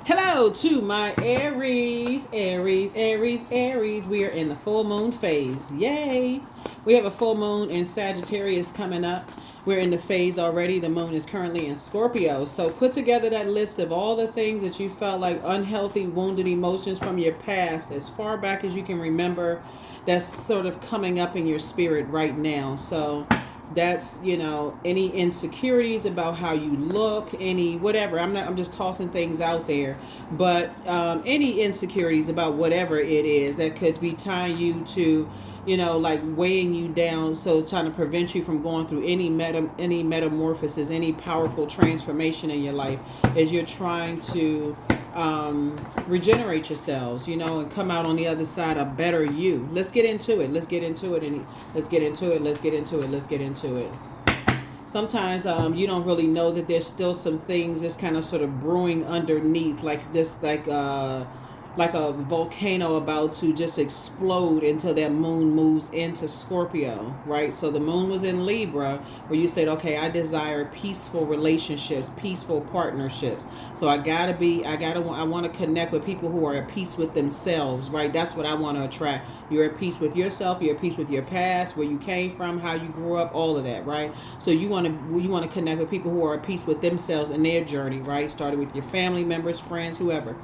Hello to my Aries, Aries, Aries, Aries. We are in the full moon phase. Yay! We have a full moon in Sagittarius coming up. We're in the phase already. The moon is currently in Scorpio. So put together that list of all the things that you felt like unhealthy, wounded emotions from your past as far back as you can remember that's sort of coming up in your spirit right now. So that's any insecurities about how you look, any whatever. I'm just tossing things out there, but any insecurities about whatever it is that could be tying you to like weighing you down, so trying to prevent you from going through any metamorphosis, any powerful transformation in your life as you're trying to regenerate yourselves, and come out on the other side a better you. Let's get into it. Let's get into it. And let's get into it. Let's get into it. Let's get into it. Sometimes you don't really know that there's still some things just kind of sort of brewing underneath, like this, like a volcano about to just explode until that moon moves into Scorpio, right? So the moon was in Libra, where you said, okay, I desire peaceful relationships, peaceful partnerships. So I want to connect with people who are at peace with themselves, right? That's what I want to attract. You're at peace with yourself. You're at peace with your past, where you came from, how you grew up, all of that, right? So you want to connect with people who are at peace with themselves and their journey, right? Started with your family members, friends, whoever.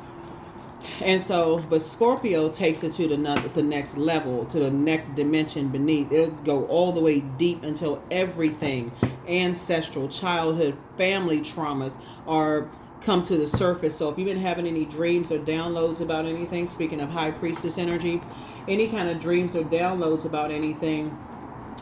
And so, but Scorpio takes it to the next level, to the next dimension beneath. It'll go all the way deep until everything, ancestral, childhood, family traumas are come to the surface. So if you've been having any dreams or downloads about anything, speaking of high priestess energy, any kind of dreams or downloads about anything,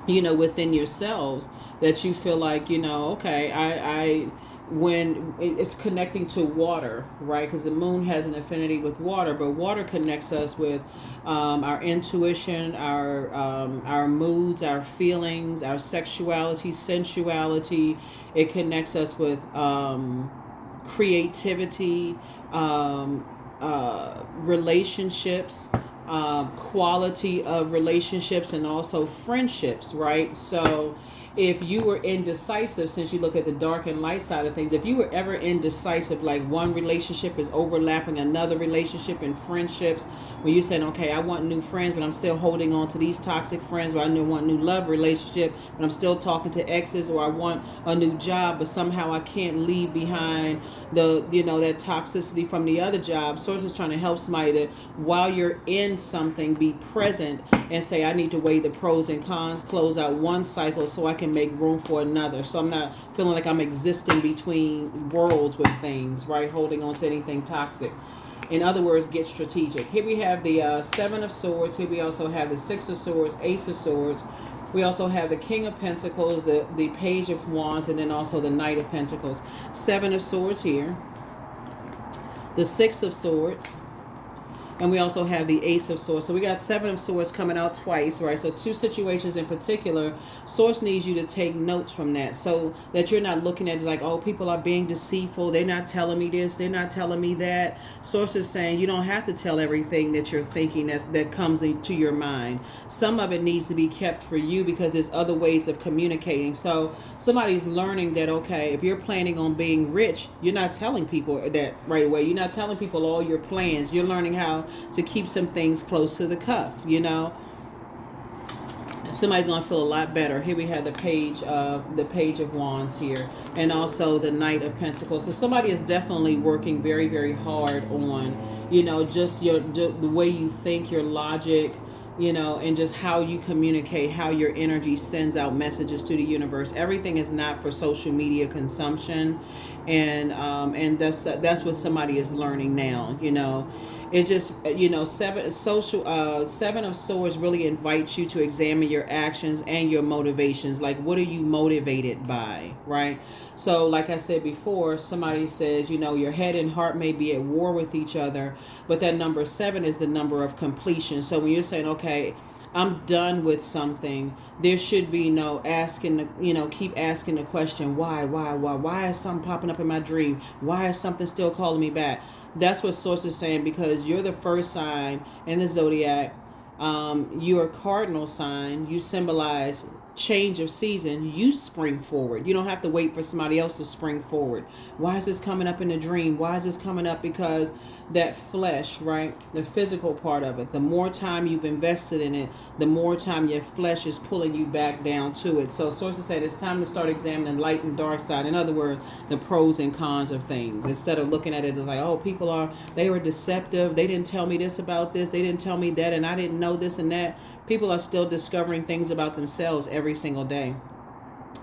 within yourselves that you feel like, okay, I when it's connecting to water, right? Because the moon has an affinity with water, but water connects us with our intuition, our moods, our feelings, our sexuality, sensuality. It connects us with creativity, relationships, quality of relationships, and also friendships, right? So if you were indecisive, since you look at the dark and light side of things, if you were ever indecisive, like one relationship is overlapping another relationship and friendships, when you're saying, okay, I want new friends, but I'm still holding on to these toxic friends, or I want new love relationship, but I'm still talking to exes, or I want a new job, but somehow I can't leave behind that toxicity from the other job. Source is trying to help somebody to, while you're in something, be present and say, I need to weigh the pros and cons, close out one cycle so I can make room for another. So I'm not feeling like I'm existing between worlds with things, right? Holding on to anything toxic. In other words, get strategic. Here we have the Seven of Swords. Here we also have the Six of Swords, Ace of Swords. We also have the King of Pentacles, the Page of Wands, and then also the Knight of Pentacles. Seven of Swords here. The Six of Swords. And we also have the Ace of Swords. So we got Seven of Swords coming out twice, right? So two situations in particular. Source needs you to take notes from that, so that you're not looking at it like, oh, people are being deceitful. They're not telling me this. They're not telling me that. Source is saying you don't have to tell everything that you're thinking that comes into your mind. Some of it needs to be kept for you because there's other ways of communicating. So somebody's learning that, okay, if you're planning on being rich, you're not telling people that right away. You're not telling people all your plans. You're learning how to keep some things close to the cuff, Somebody's going to feel a lot better. Here we have the Page of Wands here, and also the Knight of Pentacles. So somebody is definitely working very, very hard on, just the way you think, your logic, and just how you communicate, how your energy sends out messages to the universe. Everything is not for social media consumption, and that's what somebody is learning now. It's just, Seven of Swords really invites you to examine your actions and your motivations. Like, what are you motivated by, right? So like I said before, somebody says, your head and heart may be at war with each other, but that number 7 is the number of completion. So when you're saying, okay, I'm done with something, there should be no asking, keep asking the question, why is something popping up in my dream? Why is something still calling me back? That's what Source is saying, because you're the first sign in the zodiac. You're a cardinal sign. You symbolize change of season, you spring forward. You don't have to wait for somebody else to spring forward. Why is this coming up in a dream? Why is this coming up? Because that flesh, right? The physical part of it, the more time you've invested in it, the more time your flesh is pulling you back down to it. So sources say it's time to start examining light and dark side. In other words, the pros and cons of things. Instead of looking at it as like, oh, they were deceptive. They didn't tell me this about this. They didn't tell me that, and I didn't know this and that. People are still discovering things about themselves every single day,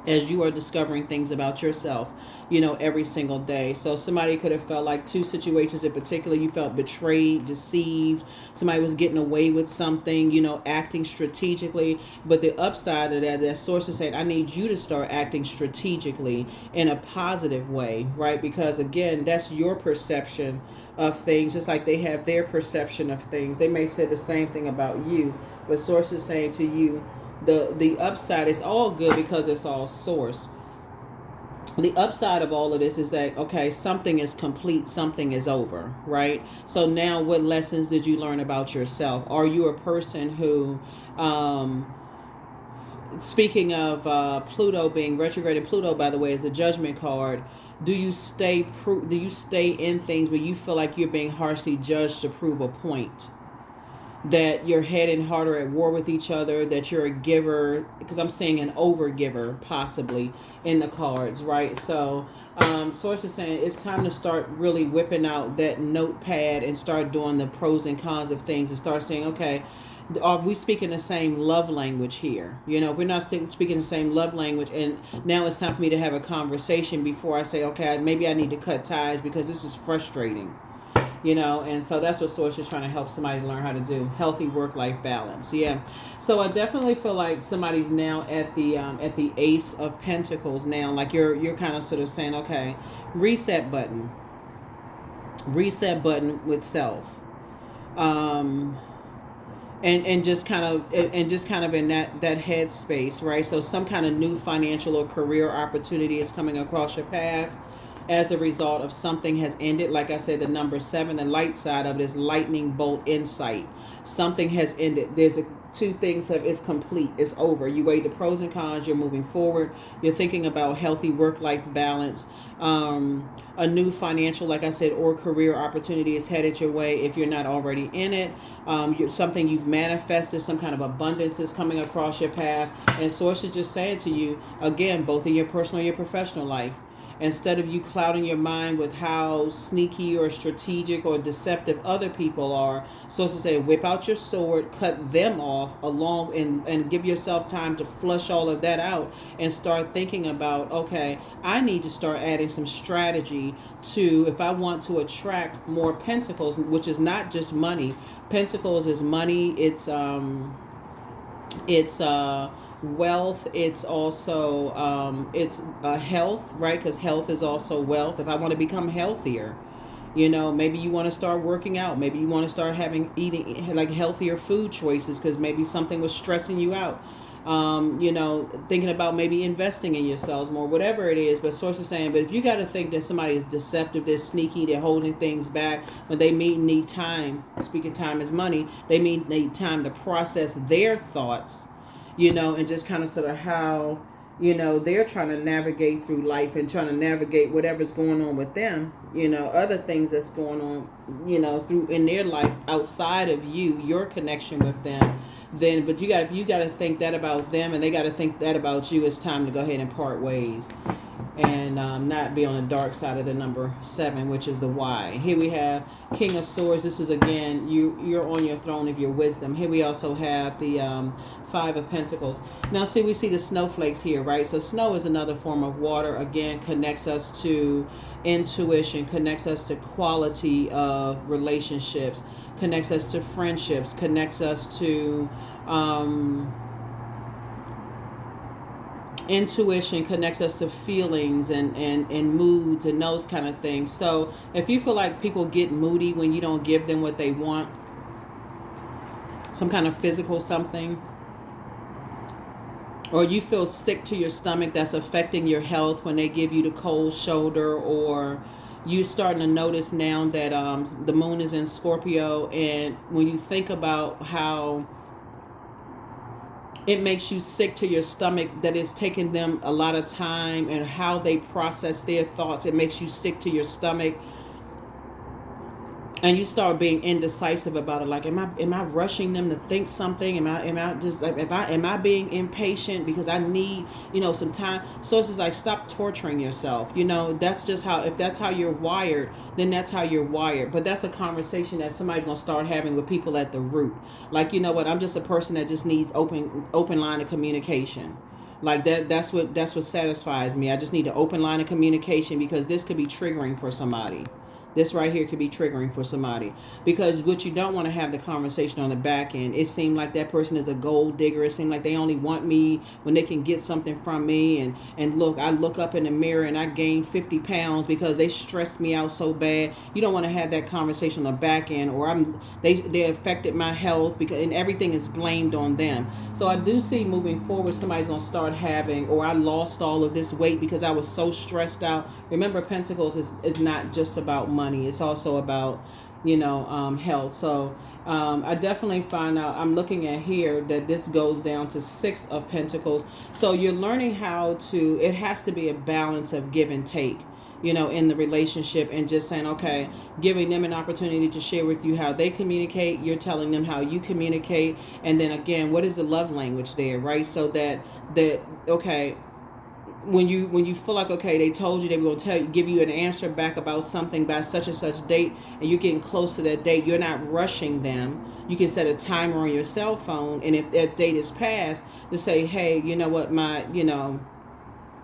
as you are discovering things about yourself, every single day. So somebody could have felt like two situations in particular. You felt betrayed, deceived. Somebody was getting away with something, acting strategically. But the upside of that source is saying, I need you to start acting strategically in a positive way, right? Because again, that's your perception of things, just like they have their perception of things. They may say the same thing about you, but source is saying to you, the upside is all good because it's all source. The upside of all of this is that, okay, something is complete, something is over, right? So now what lessons did you learn about yourself? Are you a person who, speaking of Pluto being retrograde, and Pluto, by the way, is a judgment card, do you stay in things where you feel like you're being harshly judged to prove a point? That your head and heart are at war with each other, that you're a giver, because I'm seeing an over giver possibly in the cards, right? So source is saying it's time to start really whipping out that notepad and start doing the pros and cons of things, and start saying, okay, are we speaking the same love language here? We're not speaking the same love language, and now it's time for me to have a conversation before I say, okay, maybe I need to cut ties because this is frustrating. And so that's what source is trying to help somebody learn how to do. Healthy work-life balance. Yeah. So I definitely feel like somebody's now at the Ace of Pentacles now. Like you're kind of sort of saying, okay, reset button with self. And just kind of in that headspace, right? So some kind of new financial or career opportunity is coming across your path as a result of something has ended. Like I said, the number 7, the light side of it is lightning bolt insight. Something has ended. Two things it's complete. It's over. You weigh the pros and cons. You're moving forward. You're thinking about healthy work-life balance. A new financial, like I said, or career opportunity is headed your way if you're not already in it. Something you've manifested, some kind of abundance is coming across your path. And source is just saying to you, again, both in your personal and your professional life, instead of you clouding your mind with how sneaky or strategic or deceptive other people are, so to say, whip out your sword, cut them off along, and give yourself time to flush all of that out and start thinking about, okay, I need to start adding some strategy to, if I want to attract more pentacles, which is not just money. Pentacles is money. It's wealth. It's also it's health, right? Because health is also wealth. If I want to become healthier, maybe you want to start working out. Maybe you want to start eating like healthier food choices because maybe something was stressing you out. Thinking about maybe investing in yourselves more, whatever it is. But source is saying, but if you got to think that somebody is deceptive, they're sneaky, they're holding things back, when they need time, speaking time is money, they need time to process their thoughts, and just kind of sort of how, they're trying to navigate through life and trying to navigate whatever's going on with them, other things that's going on, through in their life outside of your connection with them. Then, but you got to think that about them, and they got to think that about you. It's time to go ahead and part ways, and not be on the dark side of the number 7, which is the Y. Here we have King of Swords. This is again you're on your throne of your wisdom. Here we also have the 5 of Pentacles. Now, we see the snowflakes here, right? So snow is another form of water. Again, connects us to intuition, connects us to quality of relationships, connects us to friendships, connects us to intuition, connects us to feelings and moods and those kind of things. So if you feel like people get moody when you don't give them what they want, some kind of physical something, or you feel sick to your stomach that's affecting your health when they give you the cold shoulder, or you starting to notice now that the moon is in Scorpio, and when you think about how It makes you sick to your stomach that it's taking them a lot of time and how they process their thoughts. It makes you sick to your stomach. And you start being indecisive about it. Like, am I rushing them to think something? Am I just like, am I being impatient because I need, some time? So it's just like, stop torturing yourself. That's just how, if that's how you're wired, then that's how you're wired. But that's a conversation that somebody's gonna start having with people at the root. Like, you know what? I'm just a person that just needs open line of communication. Like that's what satisfies me. I just need an open line of communication because this could be triggering for somebody. This right here could be triggering for somebody, because what you don't want to have the conversation on the back end. It seemed like that person is a gold digger. It seemed like they only want me when they can get something from me. And look, I look up in the mirror and I gained 50 pounds because they stressed me out so bad. You don't want to have that conversation on the back end, or they affected my health and everything is blamed on them. So I do see moving forward, somebody's going to start having, or I lost all of this weight because I was so stressed out. Remember, Pentacles is not just about money. It's also about, health. So I definitely find out, I'm looking at here that this goes down to 6 of Pentacles. So you're learning how to, it has to be a balance of give and take, in the relationship, and just saying, okay, giving them an opportunity to share with you how they communicate. You're telling them how you communicate. And then again, what is the love language there, right? So that okay, when you feel like, okay, they told you they were going to give you an answer back about something by such and such date, and you're getting close to that date, you're not rushing them. You can set a timer on your cell phone, and if that date is passed, to say, hey, you know what,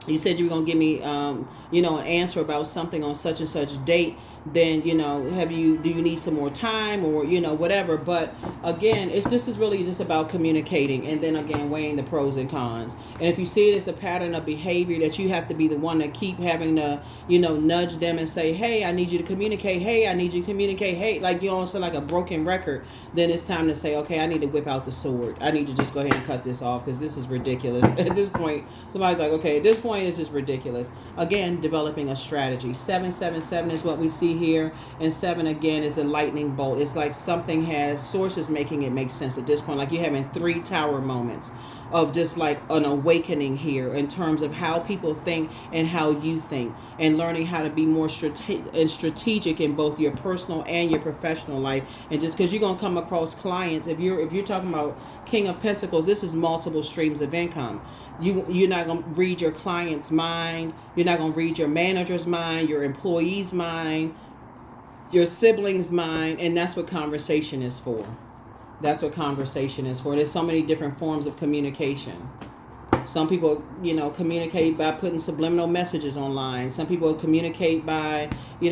you said you were going to give me, an answer about something on such and such date. Then, do you need some more time, or, whatever. But again, this is really just about communicating, and then again, weighing the pros and cons. And if you see it as a pattern of behavior that you have to be the one to keep having to, nudge them and say, hey, I need you to communicate. Hey, I need you to communicate. Hey, like, you almost like a broken record. Then it's time to say, okay, I need to whip out the sword. I need to just go ahead and cut this off, because this is ridiculous. At this point, somebody's like, okay, at this point, it's just ridiculous. Again, developing a strategy. 777 is what we see here, and 7 again is a lightning bolt. It's like something has sources making it make sense at this point. Like you're having 3 tower moments of just like an awakening here in terms of how people think and how you think, and learning how to be more strategic in both your personal and your professional life. And just because you're going to come across clients, if you're talking about King of Pentacles, this is multiple streams of income. You're not going to read your client's mind. You're not going to read your manager's mind, your employee's mind, your siblings' mind. And that's what conversation is for. That's what conversation is for. There's so many different forms of communication. Some people, communicate by putting subliminal messages online. Some people communicate by,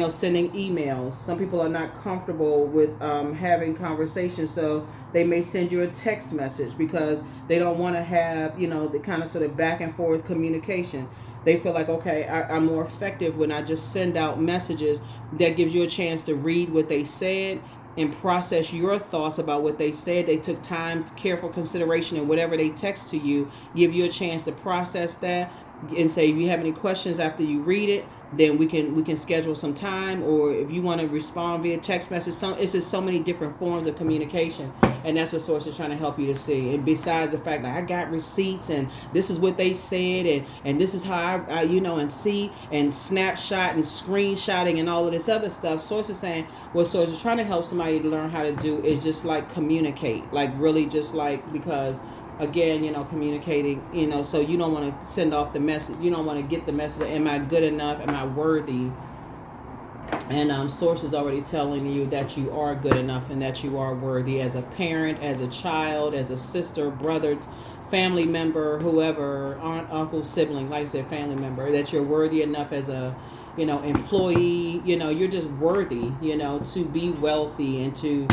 sending emails. Some people are not comfortable with having conversations, so they may send you a text message because they don't want to have, the kind of sort of back and forth communication. They feel like, okay, I'm more effective when I just send out messages that gives you a chance to read what they said and process your thoughts about what they said. They took time, careful consideration in whatever they text to you, give you a chance to process that, and say, if you have any questions after you read it, then we can schedule some time. Or if you want to respond via text message, it's just so many different forms of communication, and that's what Source is trying to help you to see. And besides the fact that I got receipts and this is what they said, and this is how I and see and snapshot and screenshotting and all of this other stuff, Source is saying what Source is trying to help somebody to learn how to do is just like communicate, like really just like, because again, communicating, so you don't want to send off the message. You don't want to get the message, am I good enough? Am I worthy? And Source is already telling you that you are good enough and that you are worthy as a parent, as a child, as a sister, brother, family member, whoever, aunt, uncle, sibling, like I said, family member, that you're worthy enough as a employee, you're just worthy, to be wealthy and to,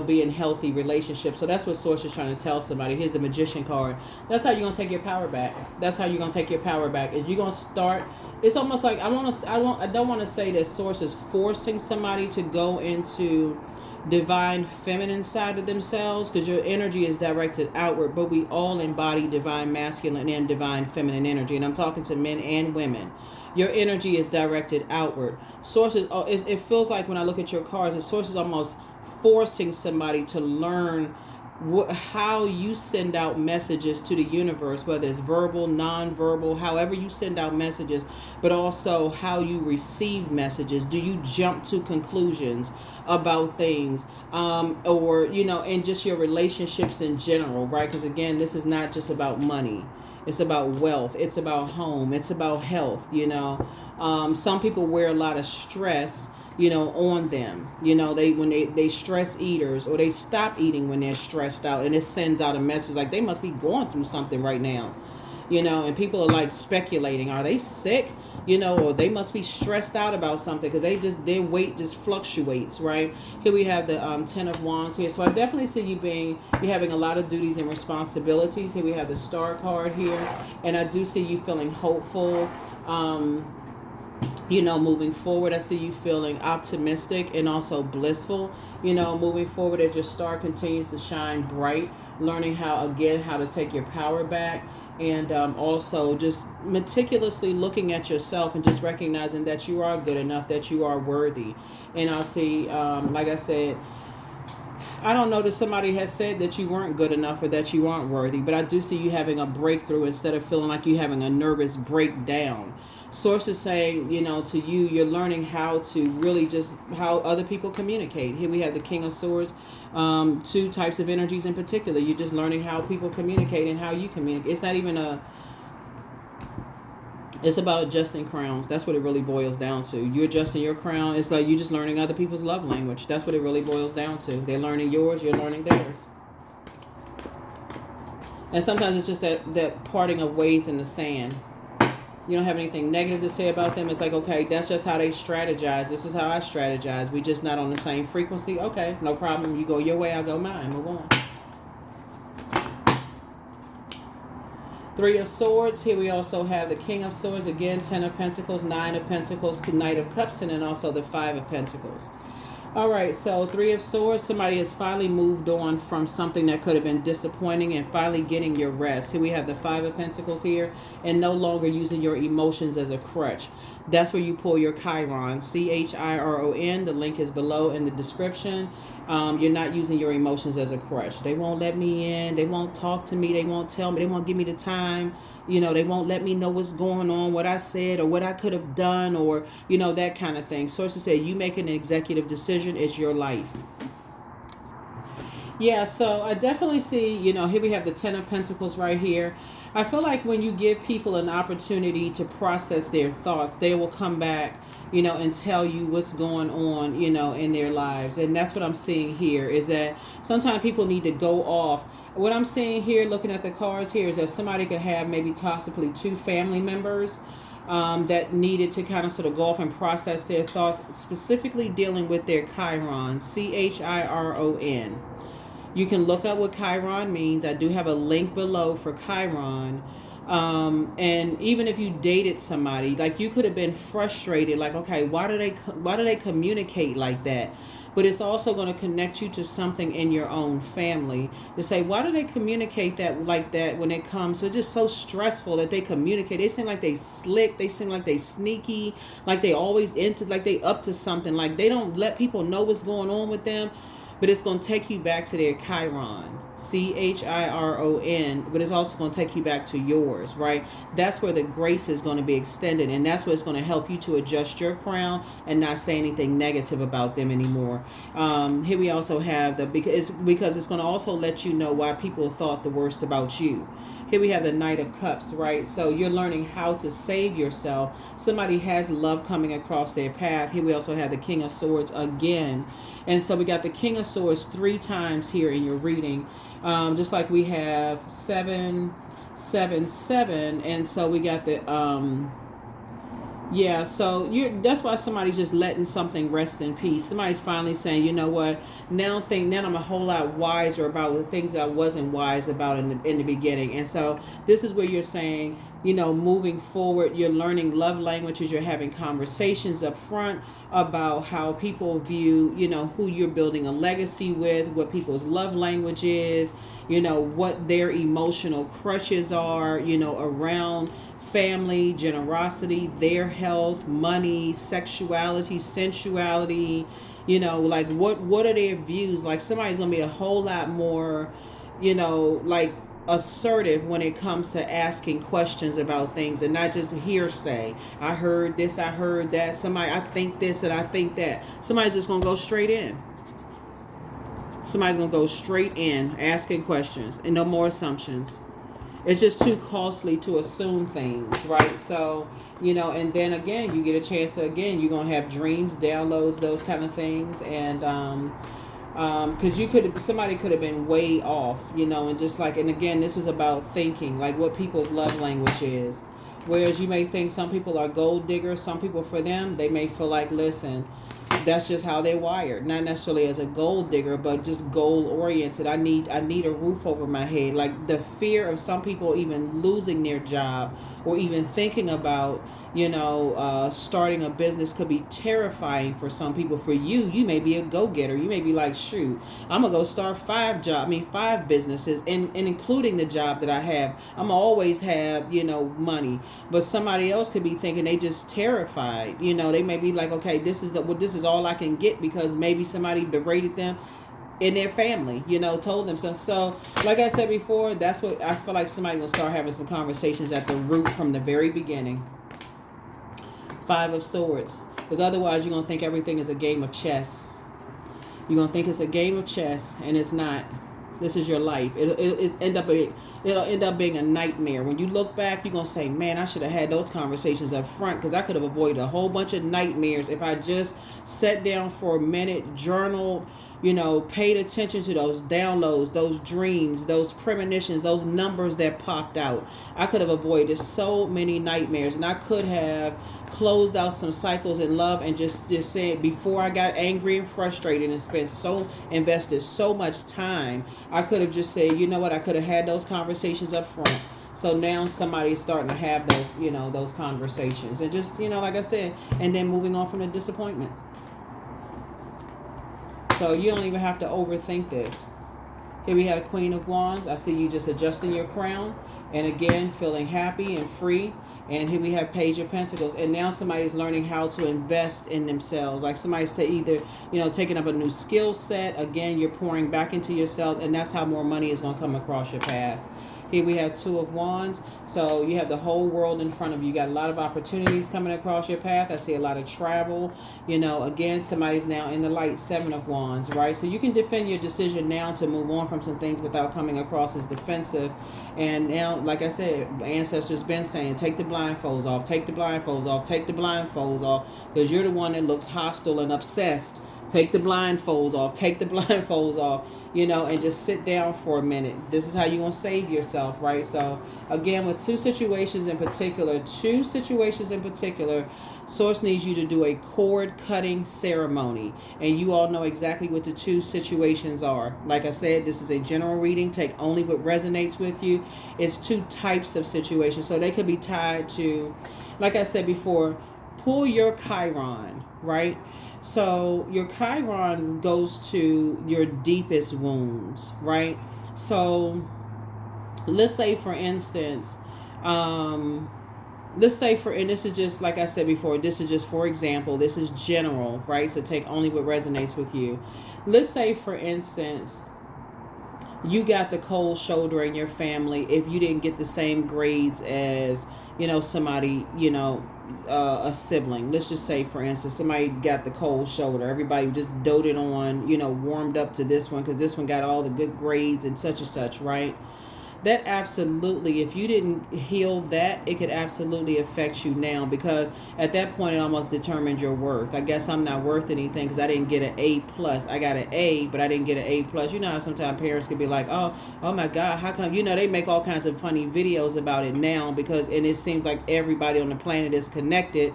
be in healthy relationships. So that's what Source is trying to tell somebody. Here's the Magician card. That's how you're going to take your power back. That's how you're going to take your power back. Is you're going to start, it's almost like, I don't want to say that Source is forcing somebody to go into divine feminine side of themselves, because your energy is directed outward, but we all embody divine masculine and divine feminine energy. And I'm talking to men and women. Your energy is directed outward. Source is, it feels like when I look at your cards, the Source is almost forcing somebody to learn how you send out messages to the universe, whether it's verbal, non-verbal, however you send out messages, but also how you receive messages. Do you jump to conclusions about things, or and just your relationships in general, right? Because again, this is not just about money. It's about wealth. It's about home. It's about health. Some people wear a lot of stress on them. They stress eaters, or they stop eating when they're stressed out, and it sends out a message like they must be going through something right now. And people are like speculating, are they sick? Or they must be stressed out about something, because their weight just fluctuates, right? Here we have the 10 of Wands here. So I definitely see you having a lot of duties and responsibilities. Here we have the Star card here, and I do see you feeling hopeful. Moving forward, I see you feeling optimistic and also blissful, moving forward as your star continues to shine bright, learning how to take your power back, and also just meticulously looking at yourself and just recognizing that you are good enough, that you are worthy. And I'll see, like I said, I don't know that somebody has said that you weren't good enough or that you aren't worthy, but I do see you having a breakthrough instead of feeling like you're having a nervous breakdown. Source is saying, to you, you're learning how to really just how other people communicate. Here we have the King of Swords, two types of energies in particular. You're just learning how people communicate and how you communicate. It's not even it's about adjusting crowns. That's what it really boils down to. You're adjusting your crown. It's like you're just learning other people's love language. That's what it really boils down to. They're learning yours, you're learning theirs. And sometimes it's just that parting of ways in the sand. You don't have anything negative to say about them. It's like, okay, that's just how they strategize. This is how I strategize. We just not on the same frequency. Okay, no problem. You go your way, I'll go mine. Move on. Three of Swords. Here we also have the King of Swords. Again, 10 of Pentacles, 9 of Pentacles, Knight of Cups, and then also the 5 of Pentacles. All right, so Three of Swords, somebody has finally moved on from something that could have been disappointing and finally getting your rest. Here we have the 5 of Pentacles here, and no longer using your emotions as a crutch. That's where you pull your Chiron, Chiron. The link is below in the description. You're not using your emotions as a crutch. They won't let me in. They won't talk to me. They won't tell me. They won't give me the time. They won't let me know what's going on, what I said, or what I could have done, or, that kind of thing. Sources say you make an executive decision is your life. Yeah, so I definitely see, here we have the 10 of Pentacles right here. I feel like when you give people an opportunity to process their thoughts, they will come back, and tell you what's going on, in their lives. And that's what I'm seeing here, is that sometimes people need to go off. What I'm seeing here, looking at the cards here, is that somebody could have maybe possibly 2 family members that needed to kind of sort of go off and process their thoughts, specifically dealing with their Chiron, Chiron. You can look up what Chiron means. I do have a link below for Chiron. And even if you dated somebody, like you could have been frustrated, like, okay, why do they communicate like that? But it's also going to connect you to something in your own family to say, why do they communicate that like that when it comes? So it's just so stressful that they communicate. They seem like they slick. They seem like they sneaky, like they always like they up to something. Like they don't let people know what's going on with them. But it's going to take you back to their Chiron, Chiron, but it's also going to take you back to yours, right? That's where the grace is going to be extended, and that's what's going to help you to adjust your crown and not say anything negative about them anymore. Here we also have because it's going to also let you know why people thought the worst about you. Here we have the Knight of Cups, right? So you're learning how to save yourself. Somebody has love coming across their path. Here we also have the King of Swords again. And so we got the King of Swords 3 times here in your reading. Just like we have 7, 7, 7. And so we got the... Yeah, so that's why somebody's just letting something rest in peace. Somebody's finally saying, you know what, now I'm a whole lot wiser about the things that I wasn't wise about in the beginning. And so this is where you're saying, moving forward, you're learning love languages, you're having conversations up front about how people view, who you're building a legacy with, what people's love language is, what their emotional crushes are, around family, generosity, their health, money, sexuality, sensuality, like what are their views? Like somebody's gonna be a whole lot more like assertive when it comes to asking questions about things and not just hearsay. I heard this, I heard that. I think this and I think that. Somebody's just going to go straight in. Somebody's going to go straight in asking questions and no more assumptions. It's just too costly to assume things, right? So, and then again, you get a chance to, again, you're going to have dreams, downloads, those kind of things. And, because somebody could have been way off, and just like, and again, this was about thinking, like what people's love language is. Whereas you may think some people are gold diggers, some people, for them, they may feel like, listen, that's just how they're wired. Not necessarily as a gold digger, but just goal oriented. I need a roof over my head. Like the fear of some people even losing their job or even thinking about, starting a business could be terrifying for some people. For you may be a go-getter. You may be like, shoot, I'm going to go start 5 businesses and including the job that I have. I'm always have, money. But somebody else could be thinking they just terrified. They may be like, okay, this is all I can get because maybe somebody berated them in their family, told them so. So, like I said before, that's what I feel like somebody's going to start having some conversations at the root from the very beginning. 5 of Swords. Because otherwise you're going to think everything is a game of chess. You're going to think it's a game of chess, and it's not. This is your life. It'll end up being a nightmare. When you look back, you're going to say, man, I should have had those conversations up front because I could have avoided a whole bunch of nightmares if I just sat down for a minute, journaled, paid attention to those downloads, those dreams, those premonitions, those numbers that popped out. I could have avoided so many nightmares, and I could have closed out some cycles in love and just said, before I got angry and frustrated and invested so much time, I could have just said, you know what, I could have had those conversations up front. So now somebody's starting to have those, those conversations and just, like I said, and then moving on from the disappointment. So you don't even have to overthink this. Here we have Queen of Wands. I see you just adjusting your crown and again feeling happy and free. And here we have Page of Pentacles. And now somebody's learning how to invest in themselves. Like somebody's either, taking up a new skill set. Again, you're pouring back into yourself. And that's how more money is going to come across your path. Here we have 2 of Wands. So you have the whole world in front of you. You got a lot of opportunities coming across your path. I see a lot of travel. Again, somebody's now in the light. 7 of Wands, right? So you can defend your decision now to move on from some things without coming across as defensive. And now, like I said, ancestors been saying, take the blindfolds off, take the blindfolds off, take the blindfolds off, because you're the one that looks hostile and obsessed. Take the blindfolds off, take the blindfolds off. And just sit down for a minute. This is how you're going to save yourself, right? So, again, with two situations in particular, Source needs you to do a cord cutting ceremony. And you all know exactly what the 2 situations are. Like I said, this is a general reading. Take only what resonates with you. It's 2 types of situations. So they could be tied to, like I said before, pull your Chiron, right? So your Chiron goes to your deepest wounds, right? So let's say, for instance, and this is just, like I said before, this is just for example, this is general, right? So take only what resonates with you. Let's say, for instance, you got the cold shoulder in your family if you didn't get the same grades as, somebody, a sibling. Let's just say, for instance, somebody got the cold shoulder. Everybody just doted on, warmed up to this one because this one got all the good grades and such, right? That absolutely, if you didn't heal that, it could absolutely affect you now, because at that point it almost determined your worth. I guess I'm not worth anything because I didn't get an A+. I got an A, but I didn't get an A+. You know how sometimes parents could be like, oh my God, how come? They make all kinds of funny videos about it now and it seems like everybody on the planet is connected.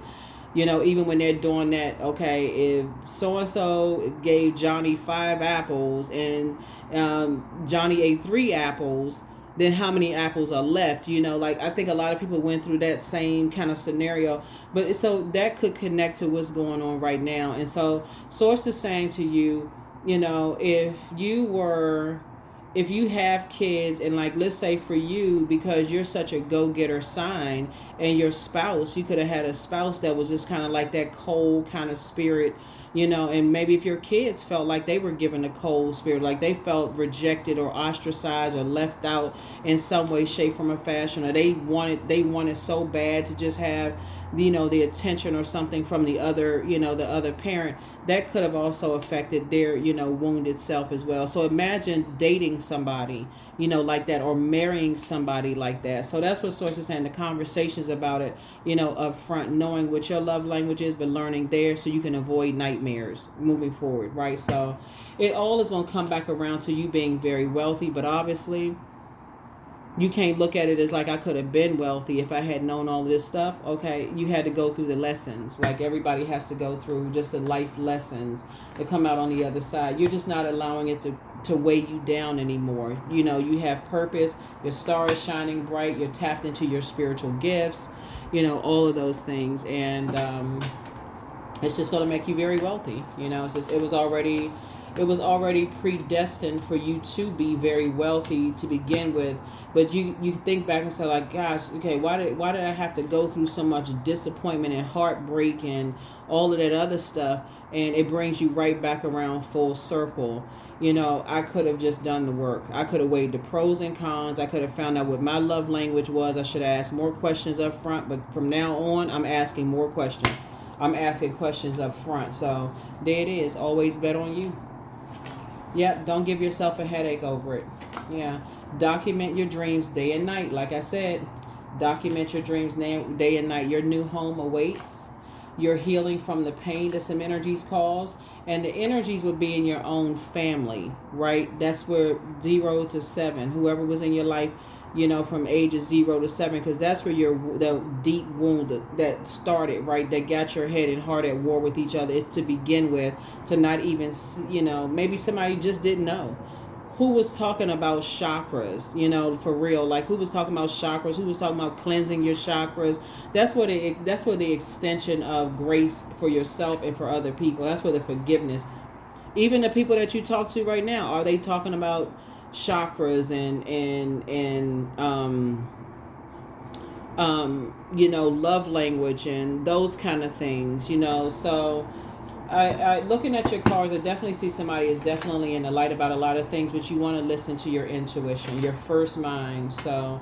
Even when they're doing that, okay, if so-and-so gave Johnny 5 apples and Johnny ate 3 apples, then how many apples are left? I think a lot of people went through that same kind of scenario. But so that could connect to what's going on right now. And so Source is saying to you, if if you have kids, and like, let's say for you, because you're such a go-getter sign, and your spouse, you could have had a spouse that was just kind of like that cold kind of spirit, and maybe if your kids felt like they were given a cold spirit, like they felt rejected or ostracized or left out in some way, shape, form, or fashion, or they wanted so bad to just have the attention or something from the other parent, that could have also affected their wounded self as well. So imagine dating somebody like that, or marrying somebody like that. So that's what Source is saying. The conversations about it up front, knowing what your love language is, but learning there so you can avoid nightmares moving forward, right? So it all is going to come back around to you being very wealthy, but obviously you can't look at it as like, I could have been wealthy if I had known all of this stuff. Okay, you had to go through the lessons. Like everybody has to go through just the life lessons to come out on the other side. You're just not allowing it to weigh you down anymore. You have purpose. Your star is shining bright. You're tapped into your spiritual gifts. All of those things, and it's just going to make you very wealthy. It was already predestined for you to be very wealthy to begin with. But you think back and say like, gosh, okay, why did I have to go through so much disappointment and heartbreak and all of that other stuff? And it brings you right back around full circle. I could have just done the work. I could have weighed the pros and cons. I could have found out what my love language was. I should have asked more questions up front. But from now on, I'm asking more questions. I'm asking questions up front. So there it is. Always bet on you. Yep. Don't give yourself a headache over it. Yeah. Document your dreams day and night. Like I said, document your dreams day and night. Your new home awaits. You're healing from the pain that some energies cause. And the energies would be in your own family, right? That's where 0 to 7, whoever was in your life, from ages 0 to 7, because that's where the deep wound that started, right? That got your head and heart at war with each other to begin with, to not even, maybe somebody just didn't know. Who was talking about chakras, for real? Like, who was talking about chakras? Who was talking about cleansing your chakras? That's where the extension of grace for yourself and for other people. That's where the forgiveness. Even the people that you talk to right now, are they talking about chakras and love language and those kind of things, So I looking at your cards, I definitely see somebody is definitely in the light about a lot of things, but you want to listen to your intuition, your first mind. So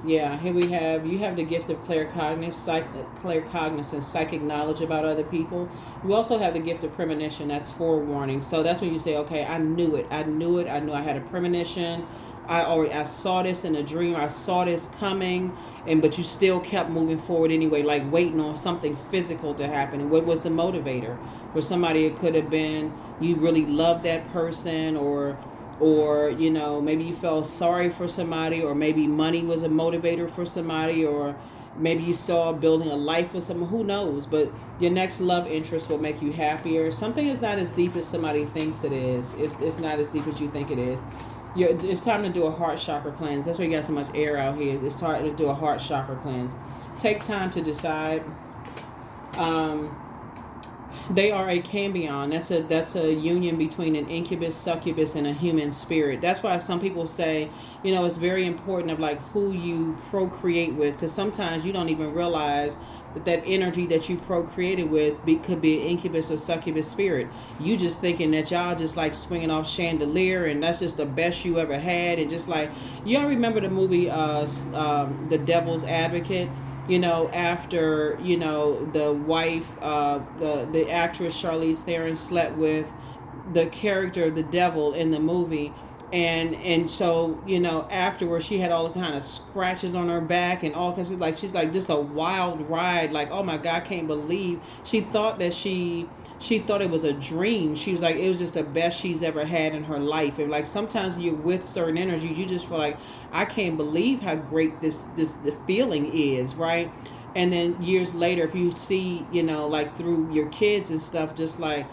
yeah, here you have the gift of claircognizance, psychic knowledge about other people. You also have the gift of premonition, that's forewarning. So that's when you say, okay, I knew it. I knew I had a premonition. I saw this in a dream. I saw this coming. But you still kept moving forward anyway, like waiting on something physical to happen. And what was the motivator? For somebody, it could have been you really loved that person, or maybe you felt sorry for somebody, or maybe money was a motivator for somebody, or maybe you saw building a life with someone. Who knows? But your next love interest will make you happier. Something is not as deep as somebody thinks it is. It's not as deep as you think it is. It's time to do a heart chakra cleanse. That's why you got so much air out here. It's time to do a heart chakra cleanse. Take time to decide. They are a cambion. That's a union between an incubus, succubus, and a human spirit. That's why some people say, it's very important of like who you procreate with, because sometimes you don't even realize that energy that you procreated with could be an incubus or succubus spirit. You just thinking that y'all just like swinging off chandelier and that's just the best you ever had. And just like, y'all remember the movie The Devil's Advocate? After the wife, the actress Charlize Theron slept with the character of the devil in the movie. And so, afterwards she had all the kind of scratches on her back and all kinds of, like, she's like just a wild ride. Like, oh my God, I can't believe she thought that she thought it was a dream. She was like, it was just the best she's ever had in her life. And like, sometimes you're with certain energies, you just feel like, I can't believe how great the feeling is, right? And then years later, if you see, like through your kids and stuff, just like,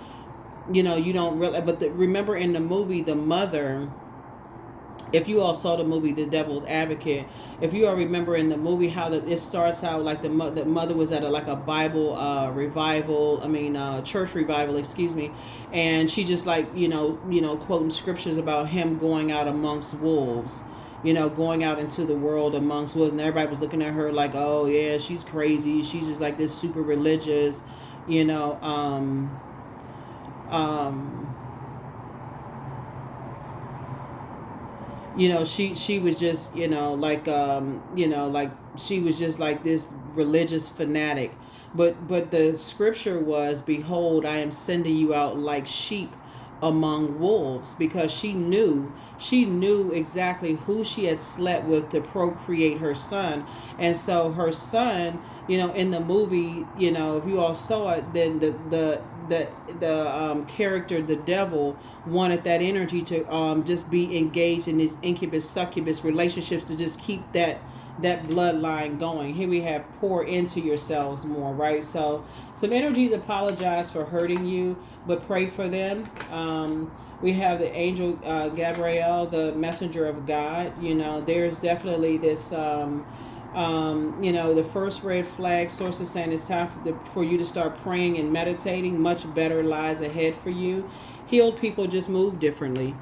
you don't really, but remember in the movie, the mother, If you all saw the movie The Devil's Advocate, if you all remember in the movie how it starts out like the mother was at like a Bible revival, church revival, excuse me, and she just like quoting scriptures about him going out amongst wolves, going out into the world amongst wolves, and everybody was looking at her like, oh yeah, she's crazy, she's just like this super religious, you know um um she was just like she was just like this religious fanatic, but the scripture was, behold, I am sending you out like sheep among wolves, because she knew exactly who she had slept with to procreate her son. And so her son, in the movie, if you all saw it, then the character, the devil, wanted that energy to just be engaged in these incubus succubus relationships to just keep that bloodline going. Here we have pour into yourselves more, right? So some energies apologize for hurting you, but pray for them. We have the angel Gabriel, the messenger of God. There's definitely this the first red flag, source is saying it's time for you to start praying and meditating. Much better lies ahead for you. Healed people just move differently.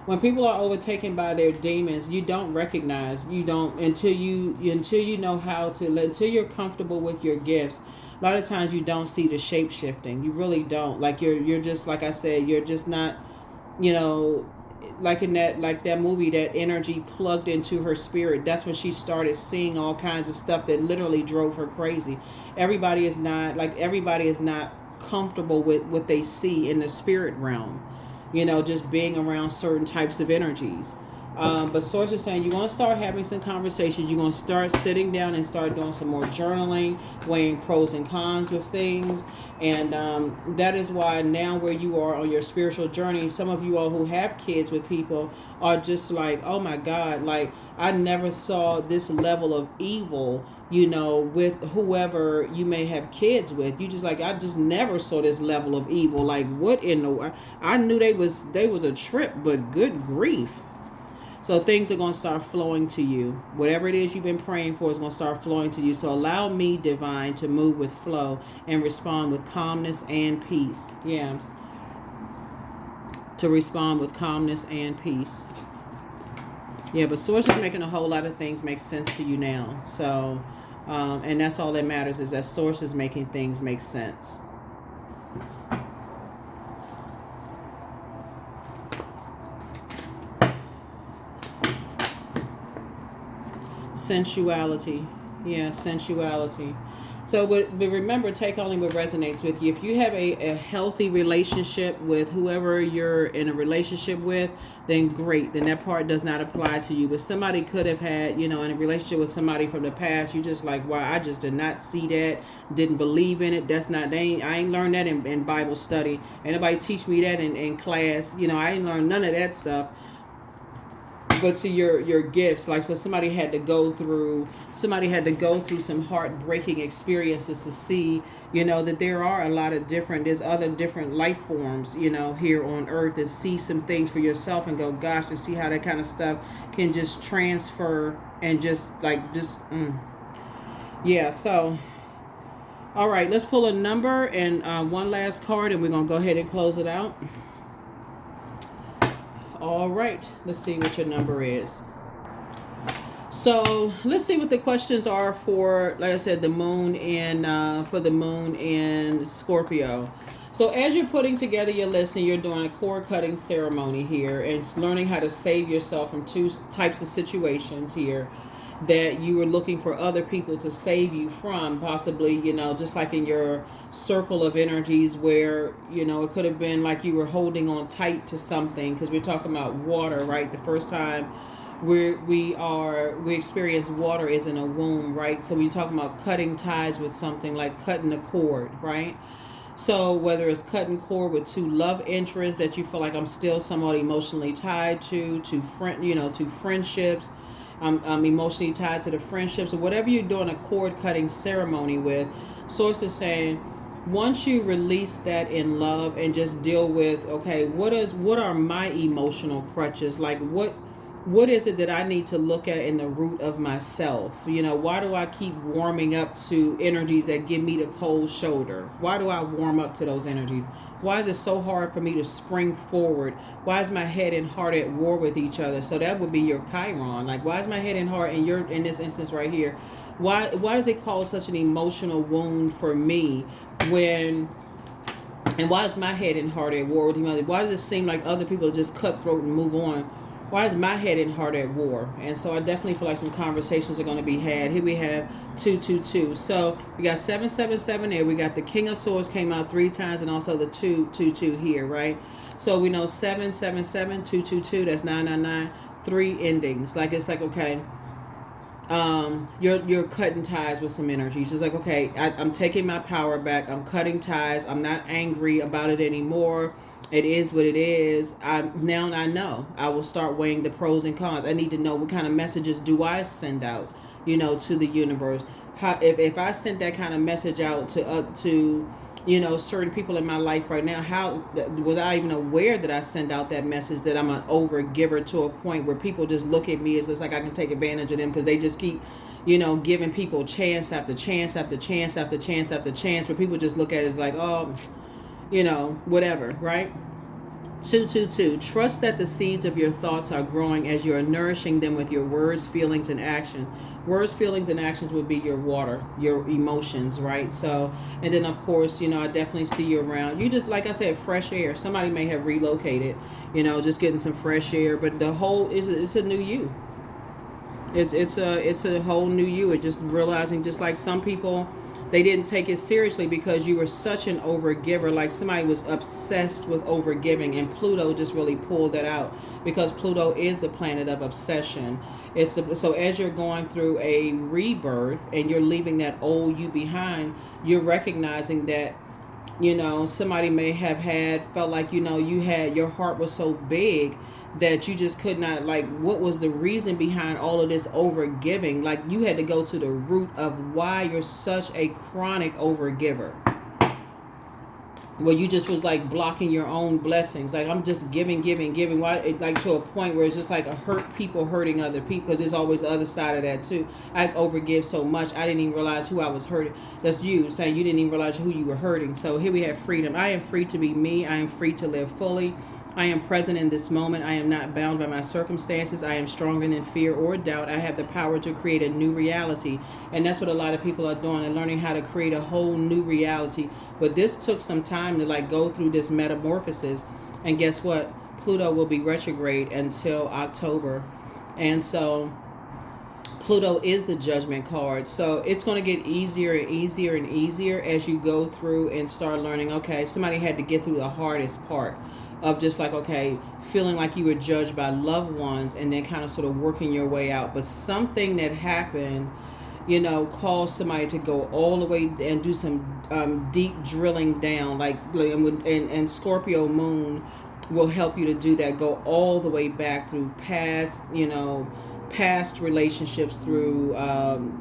When people are overtaken by their demons, you don't recognize, until you know how to, until you're comfortable with your gifts. A lot of times you don't see the shape shifting. You really don't. Like you're just, like I said, you're just not, like in that movie, that energy plugged into her spirit. That's when she started seeing all kinds of stuff that literally drove her crazy. Everybody is not comfortable with what they see in the spirit realm, just being around certain types of energies. But source is saying you're going to start having some conversations. You're going to start sitting down and start doing some more journaling, weighing pros and cons with things. And that is why now where you are on your spiritual journey, some of you all who have kids with people are just like, oh my God, like I never saw this level of evil, with whoever you may have kids with. You just like, I just never saw this level of evil. Like what in the, I knew they was a trip, but good grief. So things are going to start flowing to you. Whatever it is you've been praying for is going to start flowing to you. So allow me, divine, to move with flow and respond with calmness and peace. Yeah. To respond with calmness and peace. Yeah, but source is making a whole lot of things make sense to you now. So, and that's all that matters, is that source is making things make sense. Sensuality. Yeah, sensuality. So, but remember, take only what resonates with you. If you have a healthy relationship with whoever you're in a relationship with, then great. Then that part does not apply to you. But somebody could have had, in a relationship with somebody from the past, you just like, wow, I just did not see that, didn't believe in it. That's not, I ain't learned that in Bible study. Ain't nobody teach me that in class. I ain't learned none of that stuff. But to your gifts, like, so somebody had to go through some heartbreaking experiences to see, that there are a lot of there's other different life forms, here on earth, and see some things for yourself and go, gosh, and see how that kind of stuff can just transfer and yeah. So, all right, let's pull a number and one last card, and we're going to go ahead and close it out. All right, let's see what your number is. So let's see what the questions are for, like I said, the moon for the moon in Scorpio. So as you're putting together your list and you're doing a cord cutting ceremony here, and it's learning how to save yourself from two types of situations here that you were looking for other people to save you from, possibly, just like in your circle of energies where, it could have been like you were holding on tight to something, because we're talking about water, right? The first time we experience water is in a womb, right? So we're talking about cutting ties with something, like cutting a cord, right? So whether it's cutting cord with two love interests that you feel like I'm still somewhat emotionally tied to friendships, I'm emotionally tied to the friendships, or whatever you're doing a cord cutting ceremony with, source is saying, once you release that in love and just deal with, okay, what are my emotional crutches? Like, what what is it that I need to look at in the root of myself? You know, why do I keep warming up to energies that give me the cold shoulder? Why do I warm up to those energies? Why is it so hard for me to spring forward? Why is my head and heart at war with each other? So that would be your Chiron. Like, why is my head and heart, and you're in this instance right here, why does it cause such an emotional wound for me when, and why is my head and heart at war with each other? Why does it seem like other people just cutthroat and move on? Why is my head and heart at war? And so I definitely feel like some conversations are going to be had. Here we have 222. So we got 777 there. We got the King of Swords came out 3 times, and also the 222 here, right? So we know 777, 222. That's 999. 3 endings. Like, it's like, okay, you're cutting ties with some energy. It's just like, okay, I'm taking my power back. I'm cutting ties. I'm not angry about it anymore. It is what it is. Now I know. I will start weighing the pros and cons. I need to know what kind of messages do I send out, you know, to the universe. How, if I sent that kind of message out to you know, certain people in my life right now, how was I even aware that I send out that message that I'm an over giver to a point where people just look at me as just like I can take advantage of them because they just keep, you know, giving people chance after chance after chance after chance after chance, where people just look at it as like, oh, you know, whatever, right? 222. Trust that the seeds of your thoughts are growing as you are nourishing them with your words, feelings, and action. Words, feelings, and actions would be your water, your emotions, right? So, and then of course, you know, I definitely see you around. You just, like I said, fresh air. Somebody may have relocated, you know, just getting some fresh air. But the whole it's a new you. It's a whole new you. It's just realizing, just like some people, they didn't take it seriously because you were such an overgiver. Like somebody was obsessed with overgiving, and Pluto just really pulled that out because Pluto is the planet of obsession. So as you're going through a rebirth and you're leaving that old you behind, you're recognizing that, you know, somebody may have felt like, you know, your heart was so big that you just could not, like, what was the reason behind all of this over giving? Like, you had to go to the root of why you're such a chronic over giver. Well, you just was like blocking your own blessings. Like, I'm just giving. Why? Like, to a point where it's just like people hurting other people, because there's always the other side of that too. I overgive so much, I didn't even realize who I was hurting. That's you saying you didn't even realize who you were hurting. So here we have freedom. I am free to be me. I am free to live fully. I am present in this moment. I am not bound by my circumstances. I am stronger than fear or doubt. I have the power to create a new reality. And that's what a lot of people are doing. They're learning how to create a whole new reality. But this took some time to like go through this metamorphosis. And guess what? Pluto will be retrograde until October. And so Pluto is the judgment card. So it's going to get easier and easier and easier as you go through and start learning, okay, somebody had to get through the hardest part of just like, okay, feeling like you were judged by loved ones and then kind of sort of working your way out. But something that happened, you know, caused somebody to go all the way and do some deep drilling down, and Scorpio moon will help you to do that. Go all the way back through past relationships, through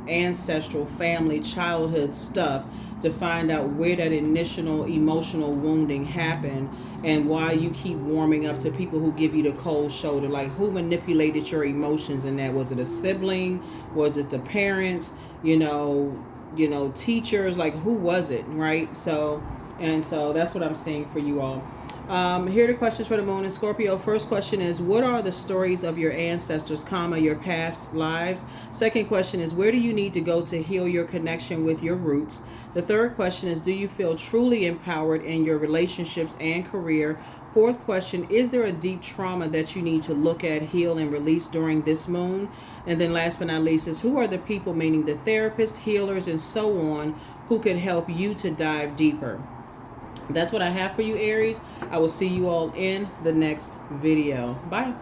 ancestral, family, childhood stuff, to find out where that initial emotional wounding happened and why you keep warming up to people who give you the cold shoulder. Like, who manipulated your emotions in that? Was it a sibling? Was it the parents? You know, teachers? Like, who was it, right? So that's what I'm seeing for you all. Here are the questions for the moon in Scorpio. First question is, what are the stories of your ancestors, your past lives? Second question is, where do you need to go to heal your connection with your roots? The third question is, do you feel truly empowered in your relationships and career? Fourth question, is there a deep trauma that you need to look at, heal, and release during this moon? And then last but not least is, who are the people, meaning the therapists, healers, and so on, who could help you to dive deeper? That's what I have for you, Aries. I will see you all in the next video. Bye.